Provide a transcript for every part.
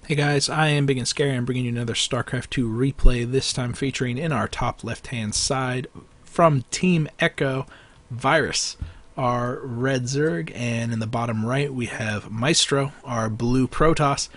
Hey guys, I am Big and Scary. I'm bringing you another StarCraft 2 replay, this time featuring in our top left-hand side from Team EchO.Virus, our red Zerg, and in the bottom right we have Maestro, our blue Protoss.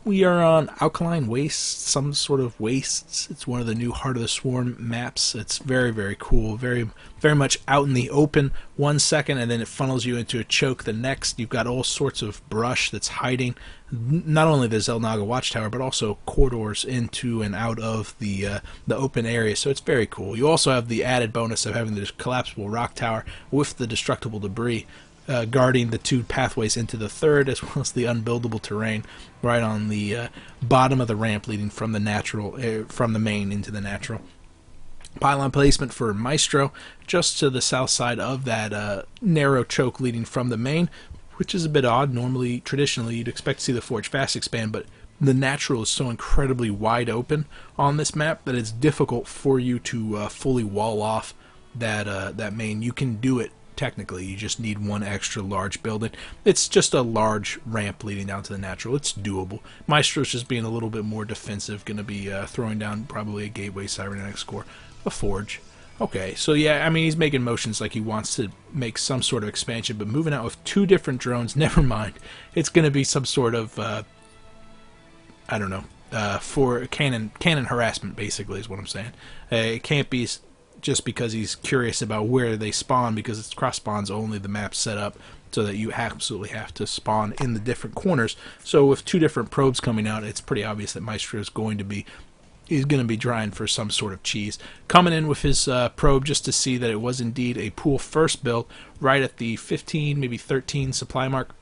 We are on Alkaline Wastes, some sort of wastes. It's one of the new Heart of the Swarm maps. It's very, very cool. Very much out in the open 1 second, and then it funnels you into a choke the next. You've got all sorts of brush that's hiding not only the Zelnaga Watchtower, but also corridors into and out of the open area. So it's very cool. You also have the added bonus of having the collapsible rock tower with the destructible debris. Guarding the two pathways into the third, as well as the unbuildable terrain right on the bottom of the ramp leading from the natural, from the main into the natural. Pylon placement for Maestro, just to the south side of that narrow choke leading from the main, which is a bit odd. Normally, traditionally, you'd expect to see the Forge fast expand, but the natural is so incredibly wide open on this map that it's difficult for you to fully wall off that main. You can do it. Technically, you just need one extra large building. It's just a large ramp leading down to the natural. It's doable. Maestro's just being a little bit more defensive, going to be throwing down probably a Gateway Cybernetics core, a Forge. Okay, so yeah, I mean, he's making motions like he wants to make some sort of expansion, but moving out with two different drones, never mind. It's going to be some sort of, I don't know, for cannon harassment, basically, is what I'm saying. It can't be just because he's curious about where they spawn, because it's cross spawns only. The map's set up so that you absolutely have to spawn in the different corners. So with two different probes coming out, it's pretty obvious that Maestro is going to be trying for some sort of cheese. Coming in with his probe just to see that it was indeed a pool first build right at the 15, maybe 13 supply mark.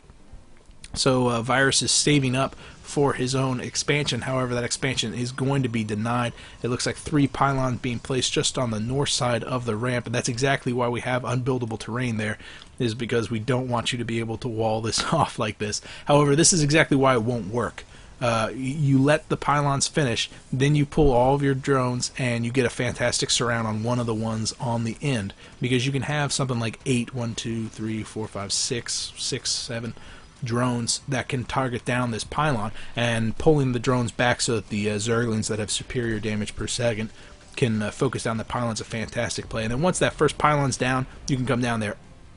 So Virus is saving up for his own expansion. However, that expansion is going to be denied. It looks like 3 pylons being placed just on the north side of the ramp, and that's exactly why we have unbuildable terrain there, is because we don't want you to be able to wall this off like this. However, this is exactly why it won't work. You let the pylons finish, then you pull all of your drones and you get a fantastic surround on one of the ones on the end, because you can have something like 8, 1, 2, 3, 4, 5, 6, 7 drones that can target down this pylon, and pulling the drones back so that the Zerglings that have superior damage per second can focus down the pylon's a fantastic play. And then once that first pylon's down, you can come down there.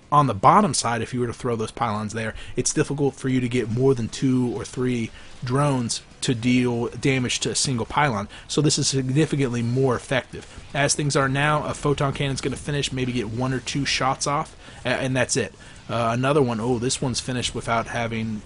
On the bottom side, if you were to throw those pylons there, it's difficult for you to get more than 2 or 3 drones to deal damage to a single pylon. So this is significantly more effective. As things are now, a photon cannon's going to finish, maybe get 1 or 2 shots off, and that's it. Another one, oh, this one's finished without having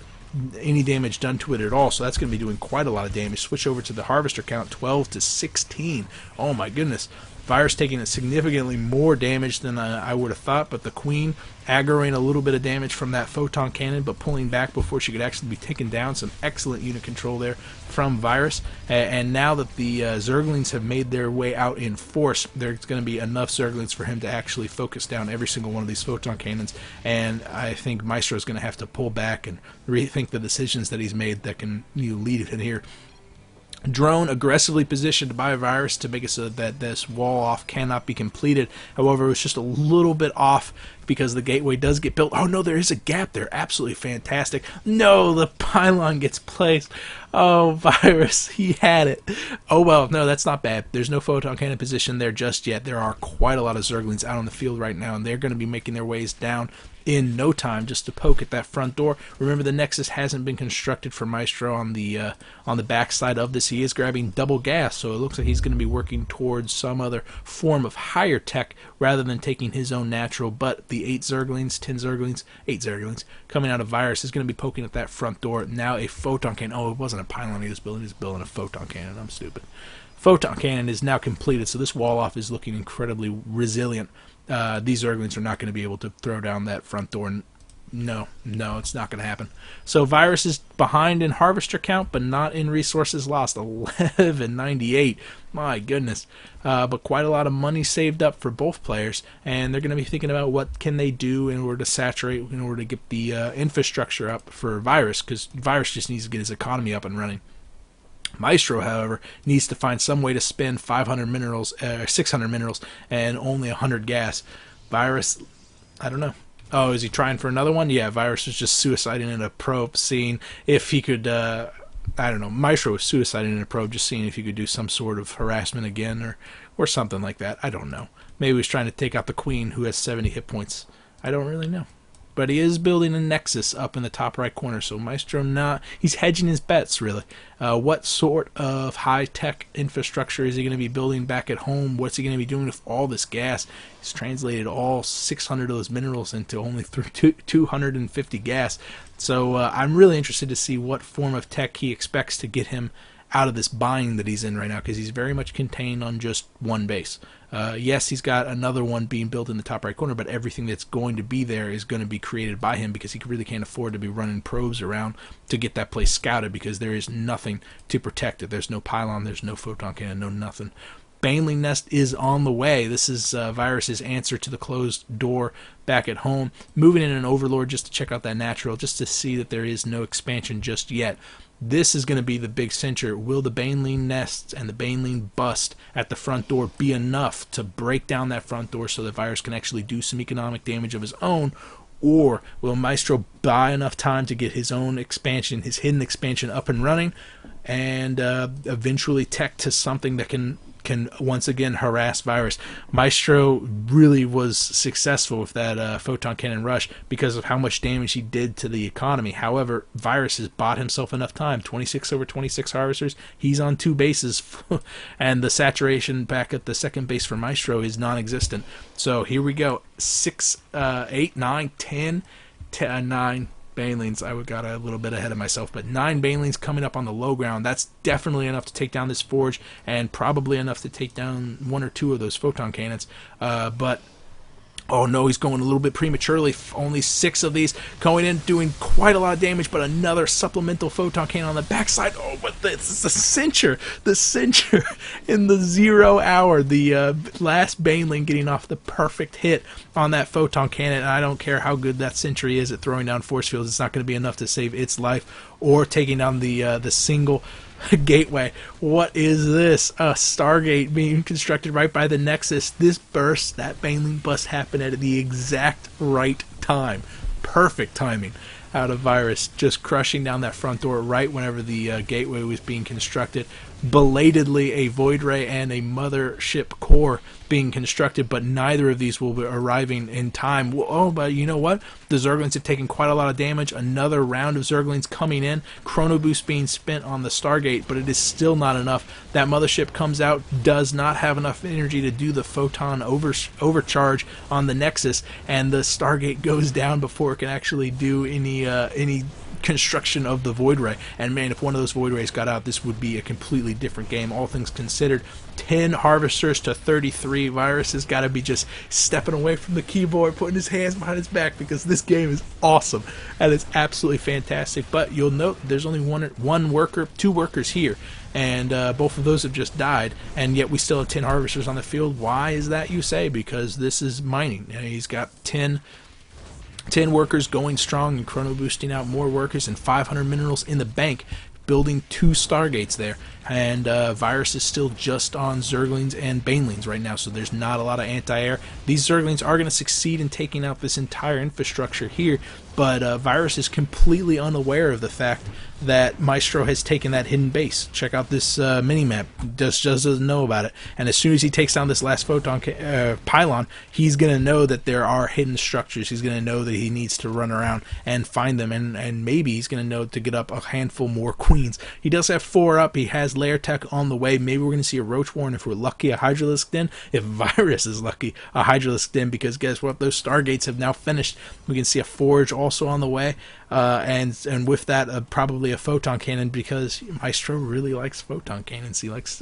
any damage done to it at all, so that's going to be doing quite a lot of damage. Switch over to the harvester count, 12 to 16. Oh my goodness. Virus taking a significantly more damage than I would have thought, but the Queen aggroing a little bit of damage from that photon cannon, but pulling back before she could actually be taken down. Some excellent unit control there from Virus. And now that the Zerglings have made their way out in force, there's going to be enough Zerglings for him to actually focus down every single one of these photon cannons. And I think Maestro is going to have to pull back and rethink the decisions that he's made that can lead in here. Drone aggressively positioned by Virus to make it so that this wall off cannot be completed. However, it was just a little bit off because the gateway does get built. Oh no, there is a gap there. Absolutely fantastic. No, the pylon gets placed. Oh, Virus, he had it. Oh well, no, that's not bad. There's no photon cannon position there just yet. There are quite a lot of Zerglings out on the field right now, and they're going to be making their ways down in no time just to poke at that front door. Remember, the Nexus hasn't been constructed for Maestro on the back side of this. He is grabbing double gas, so it looks like he's going to be working towards some other form of higher tech rather than taking his own natural. But the 8 Zerglings, 10 Zerglings, 8 Zerglings coming out of Virus is going to be poking at that front door. Now a photon cannon. Oh, it wasn't a pylon he was building a photon cannon. I'm stupid. Photon cannon is now completed, so this wall off is looking incredibly resilient. These Zerglings are not going to be able to throw down that front door. No, it's not going to happen. So Virus is behind in harvester count, but not in resources lost. 1198. My goodness. But quite a lot of money saved up for both players, and they're going to be thinking about what can they do in order to saturate, in order to get the infrastructure up for Virus, because Virus just needs to get his economy up and running. Maestro, however, needs to find some way to spend 500 minerals, 600 minerals, and only 100 gas. Virus, I don't know. Oh, is he trying for another one? Yeah, Virus was just suiciding in a probe, seeing if he could I don't know, Maestro was suiciding in a probe, just seeing if you could do some sort of harassment again, or something like that. I don't know. Maybe he was trying to take out the queen, who has 70 hit points. I don't really know. But he is building a nexus up in the top right corner, so Maestro he's hedging his bets, really. What sort of high-tech infrastructure is he going to be building back at home? What's he going to be doing with all this gas? He's translated all 600 of those minerals into only 250 gas. So I'm really interested to see what form of tech he expects to get him out of this bind that he's in right now, because he's very much contained on just one base. Yes, he's got another one being built in the top right corner, but everything that's going to be there is going to be created by him, because he really can't afford to be running probes around to get that place scouted, because there is nothing to protect it. There's no pylon, there's no photon cannon, no nothing. Baneling Nest is on the way. This is Virus's answer to the closed door back at home. Moving in an Overlord just to check out that natural, just to see that there is no expansion just yet. This is going to be the big cincher. Will the Baneling Nests and the Baneling Bust at the front door be enough to break down that front door so that Virus can actually do some economic damage of his own? Or will Maestro buy enough time to get his own expansion, his hidden expansion, up and running, and eventually tech to something that can once again harass Virus? Maestro really was successful with that photon cannon rush because of how much damage he did to the economy. However, Virus has bought himself enough time. 26 over 26 harvesters. He's on 2 bases, and the saturation back at the second base for Maestro is non-existent. So here we go. 6, 8, 9, 10, 9 Banelings. I got a little bit ahead of myself, but 9 Banelings coming up on the low ground. That's definitely enough to take down this forge, and probably enough to take down 1 or 2 of those photon cannons. But oh no, he's going a little bit prematurely. Only 6 of these going in, doing quite a lot of damage, but another supplemental photon cannon on the backside. Oh, but this is the cincher in the 0 hour. The last Baneling getting off the perfect hit on that photon cannon. And I don't care how good that sentry is at throwing down force fields. It's not going to be enough to save its life or taking down the single gateway. What is this? A Stargate being constructed right by the Nexus. This burst, that Baneling bust, happened at the exact right time. Perfect timing out of Virus, just crushing down that front door right whenever the gateway was being constructed. Belatedly, a Void Ray and a Mothership core being constructed, but neither of these will be arriving in time. Oh, but you know what? The Zerglings have taken quite a lot of damage. Another round of Zerglings coming in. Chrono Boost being spent on the Stargate, but it is still not enough. That Mothership comes out, does not have enough energy to do the photon overcharge on the Nexus, and the Stargate goes down before it can actually do any construction of the Void Ray. And man, if one of those Void Rays got out, this would be a completely different game, all things considered. 10 harvesters to 33. Virus has got to be just stepping away from the keyboard, putting his hands behind his back, because this game is awesome and it's absolutely fantastic. But you'll note there's only one worker, 2 workers here, and both of those have just died, and yet we still have 10 harvesters on the field. Why is that, you say? Because this is mining. He's got 10 workers going strong and chrono boosting out more workers, and 500 minerals in the bank, building 2 Stargates there. And Virus is still just on Zerglings and Banelings right now, so there's not a lot of anti-air. These Zerglings are going to succeed in taking out this entire infrastructure here, but Virus is completely unaware of the fact that Maestro has taken that hidden base. Check out this mini-map. Just doesn't know about it. And as soon as he takes down this last photon pylon, he's going to know that there are hidden structures. He's going to know that he needs to run around and find them, and maybe he's going to know to get up a handful more queens. He does have 4 up. He has layer tech on the way. Maybe we're going to see a Roach Warren. If we're lucky, a Hydralisk Den. If Virus is lucky, a Hydralisk Den, because guess what? Those Stargates have now finished. We can see a Forge also on the way, and with that, probably a photon cannon, because Maestro really likes photon cannons. He likes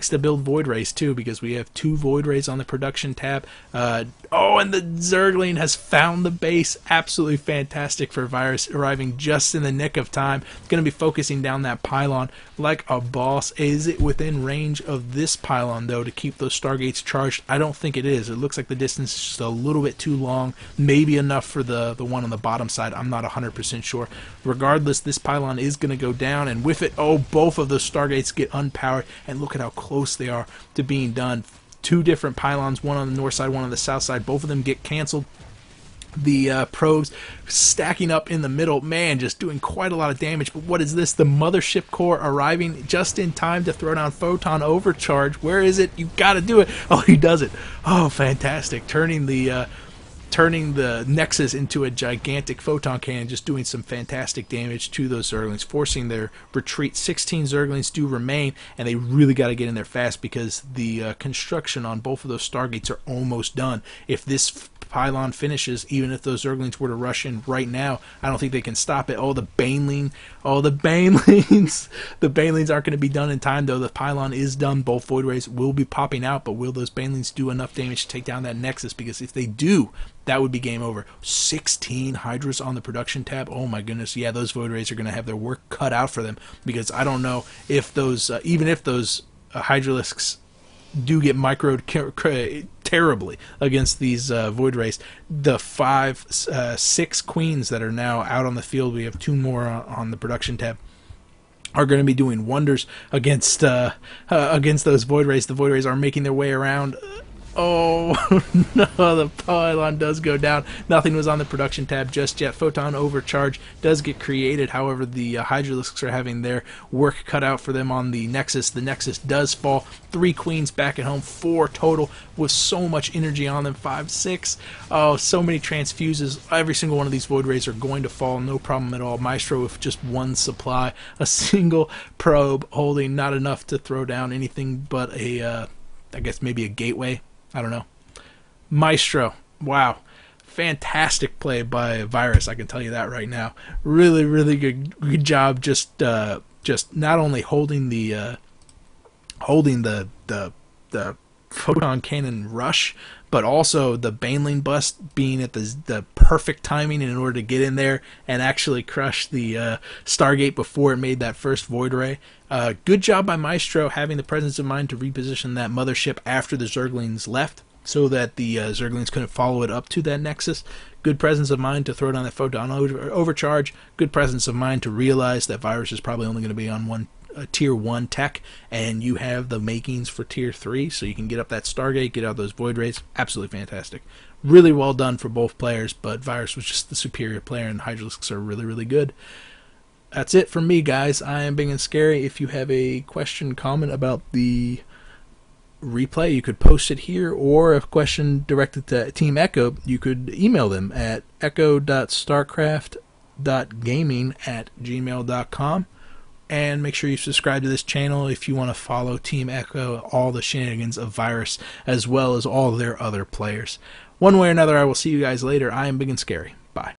to build Void Rays too, because we have 2 Void Rays on the production tab. Oh, and the Zergling has found the base. Absolutely fantastic for Virus, arriving just in the nick of time. Going to be focusing down that pylon like a boss. Is it within range of this pylon, though, to keep those Stargates charged? I don't think it is. It looks like the distance is just a little bit too long. Maybe enough for the one on the bottom side. I'm not 100% sure. Regardless, this pylon is going to go down, and with it, oh, both of those Stargates get unpowered, and look at how close they are to being done. 2 different pylons, one on the north side, one on the south side. Both of them get canceled. The probes stacking up in the middle, man, just doing quite a lot of damage. But what is this? The mothership core arriving just in time to throw down photon overcharge. Where is it? You got to do it. Oh, he does it. Oh, fantastic! Turning the Nexus into a gigantic photon cannon, just doing some fantastic damage to those Zerglings, forcing their retreat. 16 Zerglings do remain, and they really got to get in there fast because the construction on both of those Stargates are almost done. If this pylon finishes, even if those Zerglings were to rush in right now, I don't think they can stop it. Oh, the Banelings. The Banelings aren't going to be done in time, though. The pylon is done. Both Void Rays will be popping out, but will those Banelings do enough damage to take down that Nexus? Because if they do, that would be game over. 16 Hydras on the production tab. Oh my goodness. Yeah, those Void Rays are going to have their work cut out for them, because I don't know if those, even if those Hydralisks do get microed terribly against these Void Rays, the 6 Queens that are now out on the field, we have 2 more on the production tab, are going to be doing wonders against those Void Rays. The Void Rays are making their way around. Oh, no, the pylon does go down. Nothing was on the production tab just yet. Photon overcharge does get created. However, the Hydralisks are having their work cut out for them on the Nexus. The Nexus does fall. 3 Queens back at home. 4 total with so much energy on them. 5, 6. Oh, so many transfuses. Every single one of these Void Rays are going to fall. No problem at all. Maestro with just 1 supply. A single probe holding not enough to throw down anything but a, I guess maybe a gateway. I don't know. Maestro, wow, fantastic play by Virus. I can tell you that right now. Really, really good job. Just not only holding the photon cannon rush, but also the Baneling bust being at the perfect timing in order to get in there and actually crush the Stargate before it made that first Void Ray. Good job by Maestro having the presence of mind to reposition that mothership after the Zerglings left, so that the Zerglings couldn't follow it up to that Nexus. Good presence of mind to throw down that photon overcharge. Good presence of mind to realize that Virus is probably only going to be on tier 1 tech, and you have the makings for tier 3, so you can get up that Stargate, get out those Void Rays. Absolutely fantastic. Really well done for both players, but Virus was just the superior player, and Hydralisks are really, really good. That's it from me, guys. I am Big and Scary. If you have a question, comment about the replay, you could post it here, or a question directed to Team Echo, you could email them at echo.starcraft.gaming@gmail.com. And make sure you subscribe to this channel if you want to follow Team Echo, all the shenanigans of Virus, as well as all their other players. One way or another, I will see you guys later. I am Big and Scary. Bye.